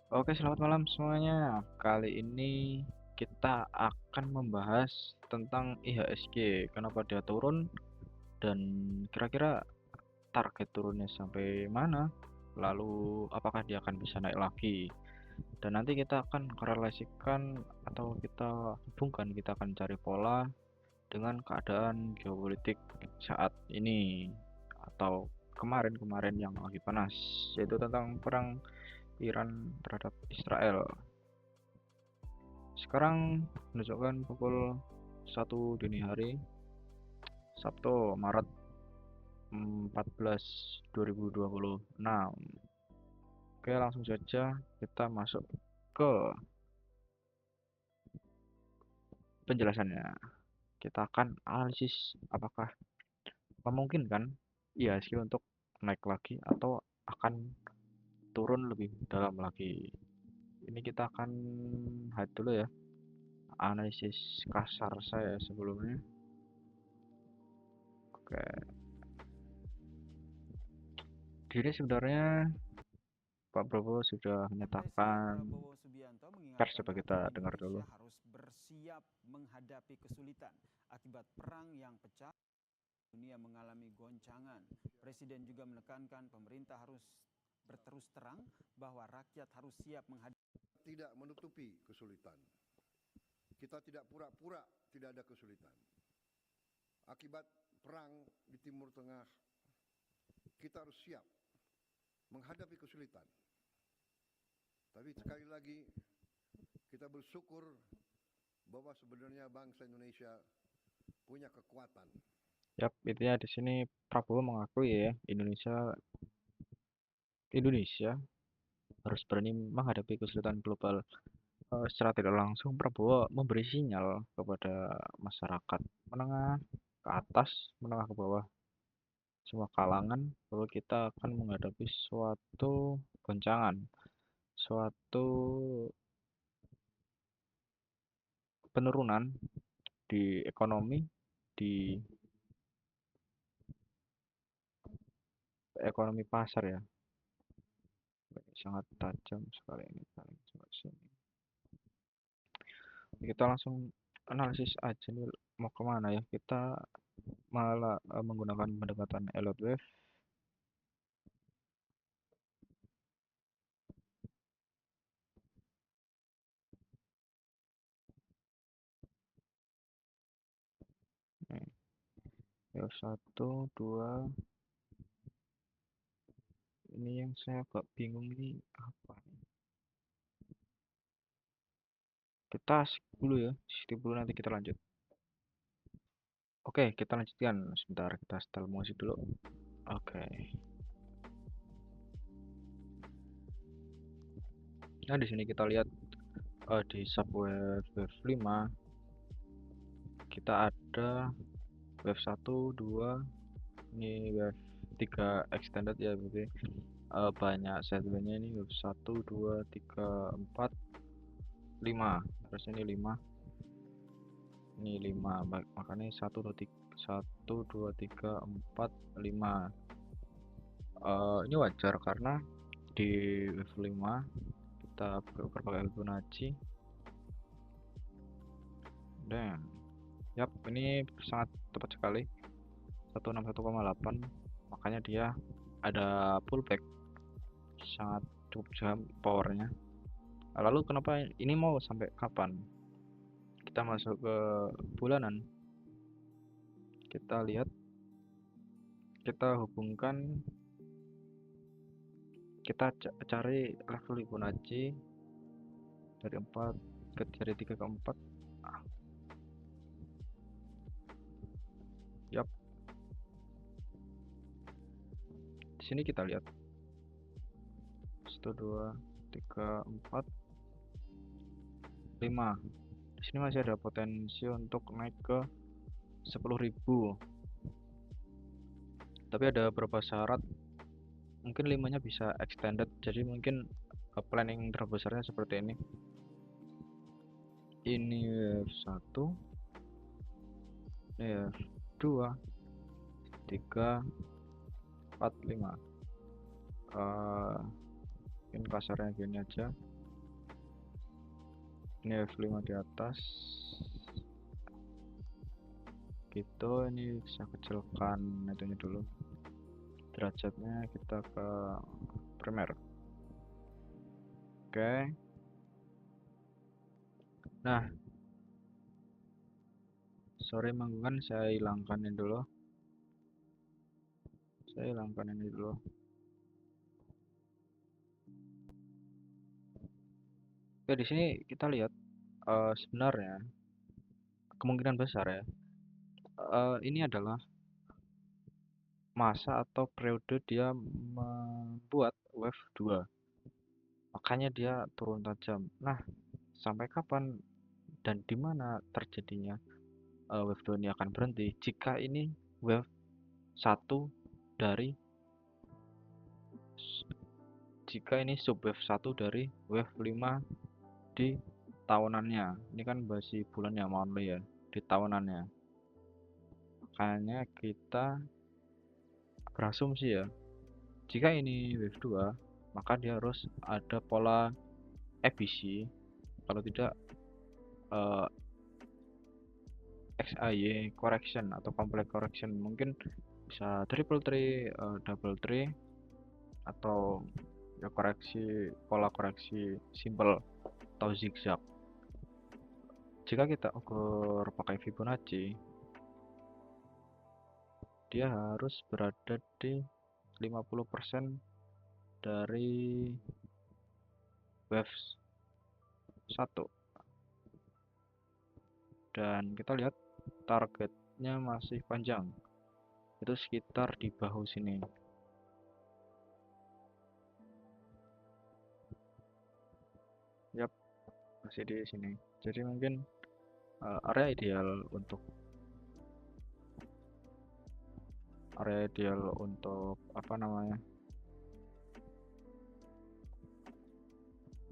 Oke, selamat malam semuanya. Kali ini kita akan membahas tentang IHSG. Kenapa dia turun dan kira-kira target turunnya sampai mana? Lalu apakah dia akan bisa naik lagi? Dan nanti kita akan korelasikan atau kita hubungkan, kita akan cari pola dengan keadaan geopolitik saat ini atau kemarin-kemarin yang lagi panas, yaitu tentang perang Iran terhadap Israel. Sekarang menunjukkan pukul 1 dini hari, Sabtu, Maret 14, 2026. Oke, langsung saja kita masuk ke penjelasannya. Kita akan analisis apakah memungkinkan IHSG untuk naik lagi atau akan turun lebih dalam lagi. Ini kita akan lihat dulu ya, analisis kasar saya sebelumnya. Oke, jadi sebenarnya Pak Prabowo sudah Presiden menyatakan Prabowo Subianto pers, mengingatkan coba kita rakyat dengar dulu. Indonesia harus bersiap menghadapi kesulitan akibat perang yang pecah dunia mengalami goncangan. Presiden juga menekankan pemerintah harus berterus terang bahwa rakyat harus siap menghadapi tidak menutupi kesulitan. Kita tidak pura-pura tidak ada kesulitan. Akibat perang di Timur Tengah, kita harus siap menghadapi kesulitan. Tapi sekali lagi, kita bersyukur bahwa sebenarnya bangsa Indonesia punya kekuatan. Yap, intinya di sini Prabowo mengakui ya, Indonesia harus berani menghadapi kesulitan global. Secara tidak langsung Prabowo memberi sinyal kepada masyarakat menengah ke atas, menengah ke bawah, semua kalangan bahwa kita akan menghadapi suatu goncangan, suatu penurunan di ekonomi, di ekonomi pasar ya. Sangat tajam sekali ini, sini. Kita langsung analisis aja nih, mau kemana ya, kita malah menggunakan pendekatan Elliott Wave. Nih, ya satu dua, ini yang saya agak bingung ini apa nih. Kita skip dulu ya, skip dulu, nanti kita lanjut. Oke, kita lanjutkan sebentar, kita setel musik dulu. Oke, nah di sini kita lihat di subwave wave 5 kita ada wave 1 2, ini wave 3 extended ya, berarti banyak segmennya. Ini wave 1 2 3 4 5, terus ini 5, ini 5, makanya 1 2 3 1 2 3 4 5. Ini wajar karena di wave 5 kita pakai Fibonacci, dan yap, ini sangat tepat sekali 161,8, makanya dia ada pullback, sangat cukup jam powernya. Lalu kenapa ini mau sampai kapan? Kita masuk ke bulanan, kita lihat, kita hubungkan, kita cari level Fibonacci dari 4 ke dari 3 ke 4. Yap, di sini kita lihat 1 2 3 4 5. Di sini masih ada potensi untuk naik ke 10.000. Tapi ada beberapa syarat, mungkin 5-nya bisa extended, jadi mungkin planning terbesarnya seperti ini. Ini wave 1, ini wave 2 3 4 5. Mungkin kasarnya gini aja. Ini F5 di atas gitu. Ini bisa kecilkan itunya dulu, derajatnya kita ke Premiere. Oke. Nah, sorry mengganggu, saya hilangkan ini dulu. Oke, di sini kita lihat sebenarnya kemungkinan besar ya, ini adalah masa atau periode dia membuat wave 2, makanya dia turun tajam. Nah, sampai kapan dan di mana terjadinya wave 2 ini akan berhenti jika ini wave 1 dari subwave 1 dari wave 5 di tahunannya. Ini kan masih bulannya, monthly ya, di tahunannya. Makanya kita berasumsi ya, jika ini wave 2 maka dia harus ada pola ABC, kalau tidak XAY correction atau complex correction, mungkin bisa triple tree, double tree, atau ya pola koreksi simple atau zigzag. Jika kita ukur pakai Fibonacci, dia harus berada di 50% dari wave 1. Dan kita lihat targetnya masih panjang, itu sekitar di bahu sini. Yap, masih di sini. Jadi mungkin area ideal untuk apa namanya,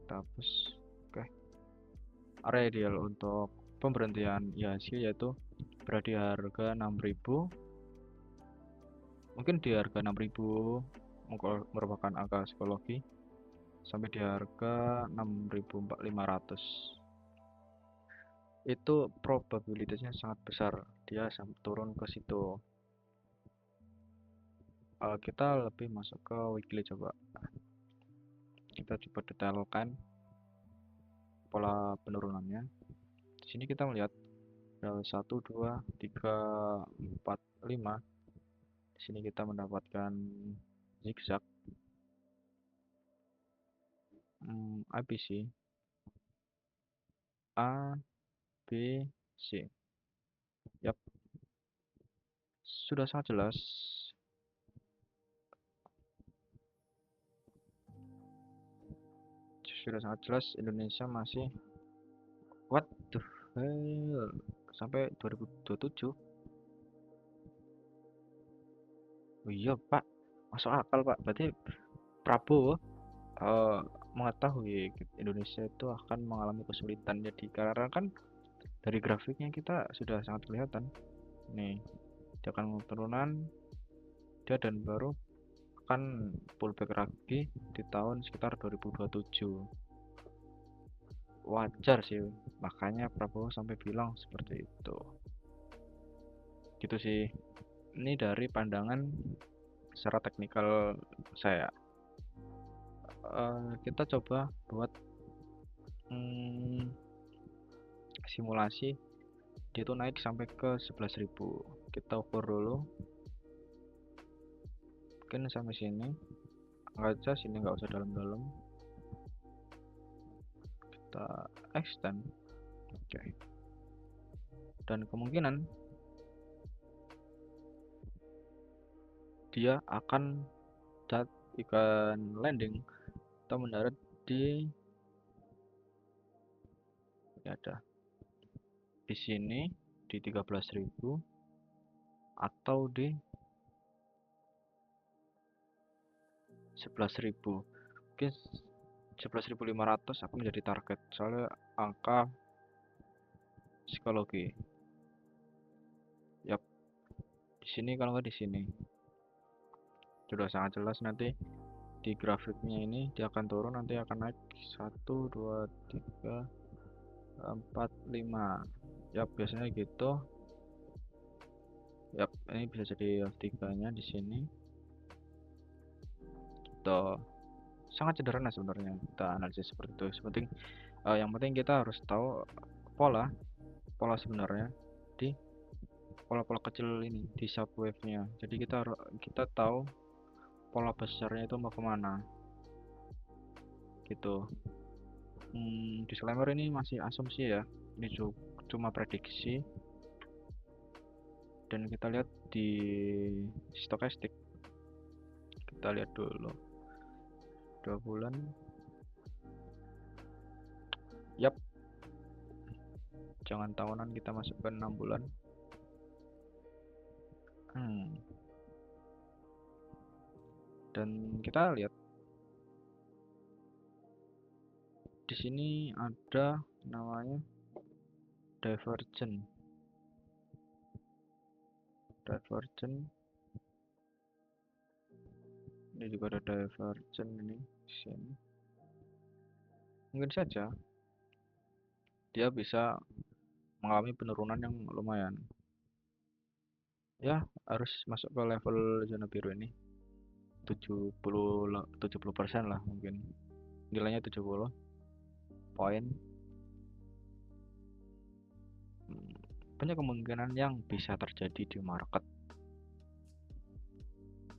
kita hapus. Oke, area ideal untuk pemberhentian IHSG yaitu berada di harga 6.000. Mungkin di harga 6.000 merupakan angka psikologi, sampai di harga 6.500 itu probabilitasnya sangat besar dia turun ke situ. Kita lebih masuk ke weekly, coba kita detailkan pola penurunannya. Di sini kita melihat 1, 2, 3, 4, 5. Di sini kita mendapatkan zigzag ABC A, B, C. Yap, sudah sangat jelas. Indonesia masih what the hell sampai 2027. Oh iya Pak, masuk akal Pak. Berarti Prabowo mengetahui Indonesia itu akan mengalami kesulitan. Jadi karena kan dari grafiknya kita sudah sangat kelihatan nih, dia akan turunan, dia dan baru akan pullback lagi di tahun sekitar 2027. Wajar sih, makanya Prabowo sampai bilang seperti itu. Gitu sih. Ini dari pandangan secara teknikal saya. Kita coba buat simulasi dia itu naik sampai ke 11.000. Kita ukur dulu, mungkin sampai sini aja, sini nggak usah dalam-dalam, kita extend. Oke. Dan kemungkinan dia akan landing atau mendarat di di sini di 13.000 atau di 11.000. Mungkin 11.500 akan menjadi target, soalnya angka psikologi. Yap, di sini kalau nggak di sini sudah sangat jelas. Nanti di grafiknya ini dia akan turun, nanti akan naik 1, 2, 3, 45. Ya biasanya gitu. Yap, ini bisa jadi wave 3-nya di sini. Tuh, sangat sederhana sebenarnya kita analisis seperti itu. Yang penting kita harus tahu pola sebenarnya di pola-pola kecil ini di subwave-nya. Jadi kita tahu pola besarnya itu mau kemana gitu. Disclaimer ini masih asumsi ya, ini cuma prediksi, dan kita lihat di stokastik. Kita lihat dulu 2 bulan. Yap, jangan tahunan, kita masukkan 6 bulan. Dan kita lihat di sini ada namanya divergent. Ini juga ada divergent ini di sini. Mungkin saja dia bisa mengalami penurunan yang lumayan. Ya, harus masuk ke level zona biru ini. 70% lah mungkin. Nilainya 70 poin. Banyak kemungkinan yang bisa terjadi di market.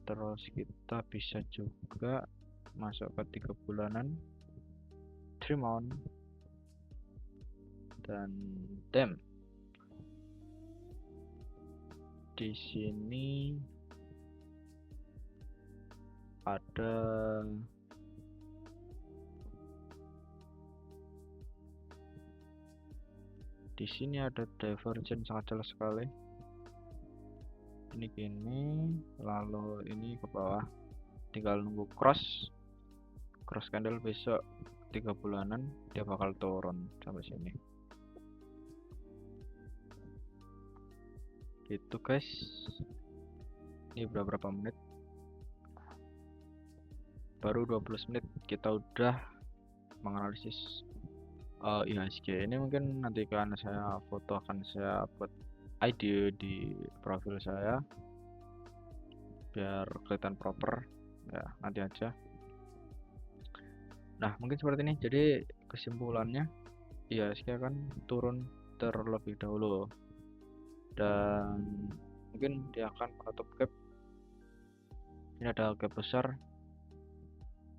Terus kita bisa juga masuk ke 3 bulanan, 3 month, dan dem. Di sini ada divergent sangat jelas sekali. Ini gini, lalu ini ke bawah. Tinggal nunggu cross candle besok 3 bulanan, dia bakal turun sampai sini. Gitu guys. Ini berapa menit? Baru 20 menit kita udah menganalisis IHSG. Ini mungkin nanti kan saya foto, akan saya buat ID di profil saya biar kelihatan proper ya, nanti aja. Nah, mungkin seperti ini. Jadi kesimpulannya IHSG akan turun terlebih dahulu, dan mungkin dia akan menutup gap. Ini ada gap besar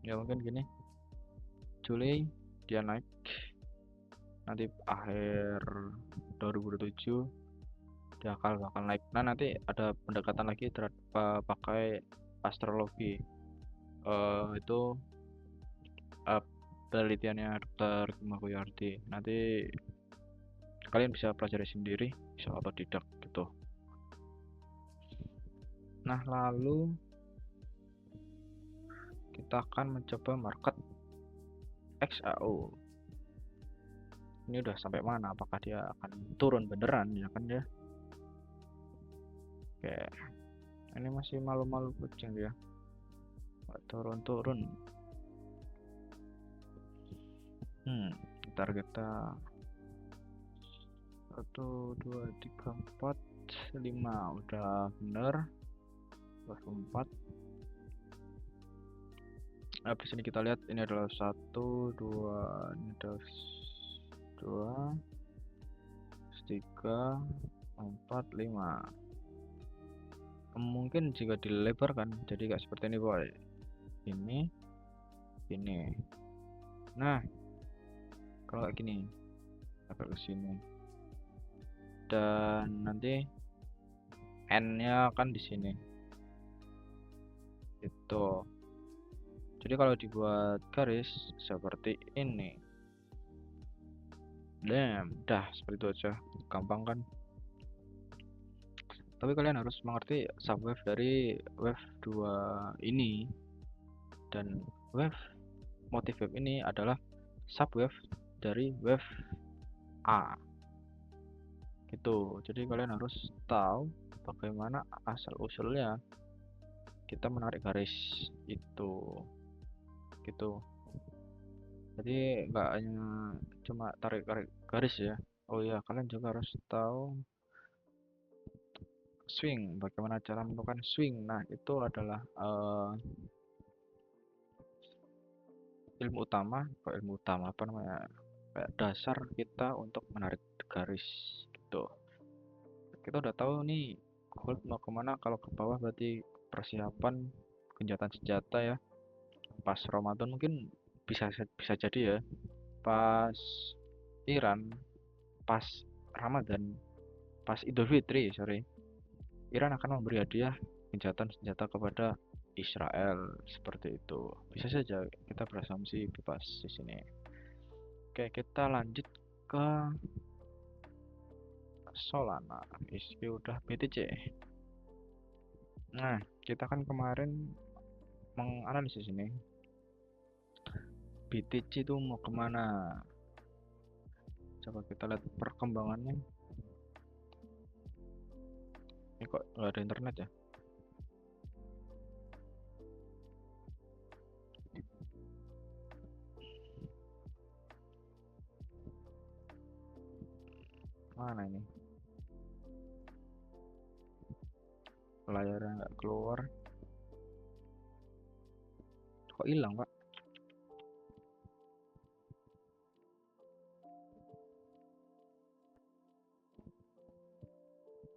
ya, mungkin gini, Juli dia naik, nanti akhir 2027 dia bakal naik. Nah, nanti ada pendekatan lagi pakai astrologi, itu penelitiannya Dr. Makoyardi. Nanti kalian bisa pelajari sendiri, bisa otodidak gitu. Nah, lalu kita akan mencoba market XAU. Ini udah sampai mana? Apakah dia akan turun beneran ya kan ya? Oke, ini masih malu-malu kucing dia, turun. Ntar kita 1, 2, 3, 4, 5 udah bener. 4. Nah, di sini kita lihat ini adalah 1, 2, ini ada 2, 3, 4, 5. Mungkin jika dilebarkan jadi kayak seperti ini boy, ini. Nah, kalau kayak gini agak ke sini, dan nanti N-nya kan di sini itu. Jadi kalau dibuat garis seperti ini, dah seperti itu aja, gampang kan? Tapi kalian harus mengerti subwave dari wave 2 ini, dan motif wave ini adalah subwave dari wave A gitu. Jadi kalian harus tahu bagaimana asal usulnya kita menarik garis itu gitu. Jadi nggak hanya cuma tarik garis ya. Oh iya, kalian juga harus tahu swing, bagaimana cara menentukan swing. Nah, itu adalah ilmu utama, kok ilmu utama apa namanya? Kayak dasar kita untuk menarik garis gitu. Kita udah tahu nih gold mau kemana, kalau ke bawah berarti persiapan gencatan senjata ya. Pas Ramadan mungkin bisa jadi ya. Pas Iran, pas Ramadan, pas Idul Fitri, sorry. Iran akan memberi hadiah gencatan senjata kepada Israel seperti itu. Bisa saja kita berasumsi bebas di sini. Oke, kita lanjut ke Solana. Isi udah BTC. Nah, kita kan kemarin menganalisis ini. BTC itu mau kemana? Coba kita lihat perkembangannya. Ini kok nggak ada internet ya? Mana ini? Layarnya nggak keluar. Kok hilang, Pak?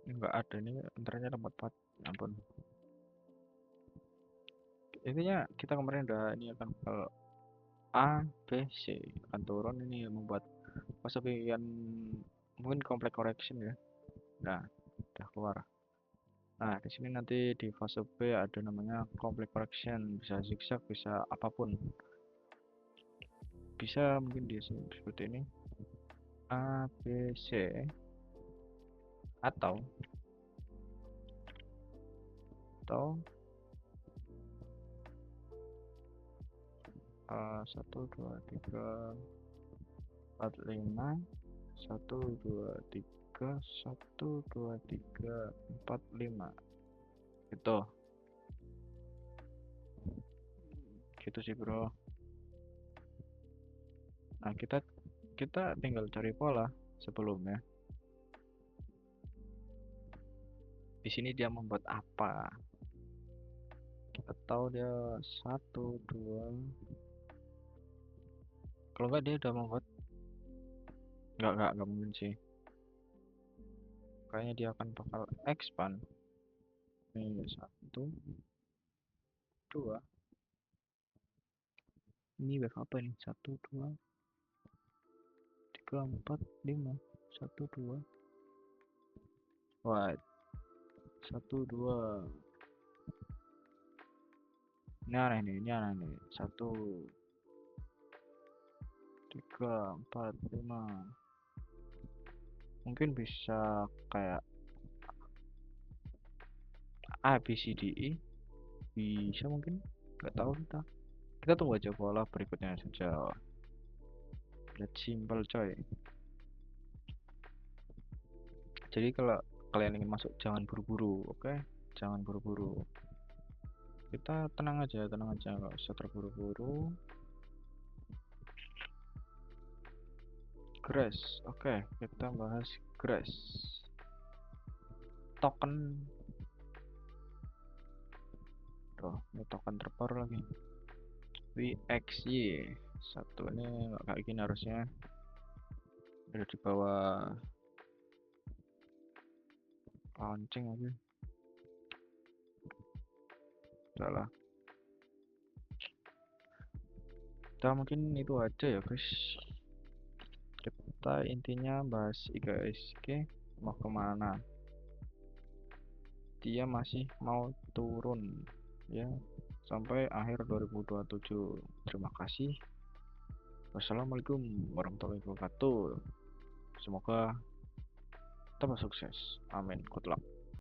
Ini nggak ada, ini internetnya lemot banget. Ya ampun. Intinya kita kemarin udah ini akan kalau A, B, C akan turun, ini membuat yang mungkin complex correction ya. Nah, udah keluar. Nah, di sini nanti di fase B ada namanya complex correction, bisa zigzag, bisa apapun. Bisa mungkin di sini seperti ini. A, B, C atau 1 2 3 4 5 1 2 3 1 2 3 4 5 gitu sih bro. Nah, kita tinggal cari pola sebelumnya. Di sini dia membuat apa? Kita tahu dia 1 2. Kalau nggak dia udah membuat, nggak mungkin sih. Kayaknya dia akan bakal expand. Ini 1 2. Ini wave apa nih? 1 2 3 4 5 1 2. Wah, 1 2. Ini aneh nih. 1 3 4 5. Mungkin bisa kayak A B C D E, bisa mungkin, nggak tahu kita tunggu aja pola berikutnya saja. Lihat simple coy. Jadi kalau kalian ingin masuk jangan buru-buru, oke? Jangan buru-buru, kita tenang aja, nggak usah terburu-buru. Grass, oke, kita bahas Grass token. Ini token terbaru lagi, WXY. Satu ini nggak kayak gini harusnya, ada di bawah launching aja. Salah. Kita mungkin itu aja ya guys. Kita intinya bahas IGSG mau kemana. Dia masih mau turun ya sampai akhir 2027. Terima kasih. Wassalamualaikum warahmatullahi wabarakatuh. Semoga tambah sukses. Amin. Good luck.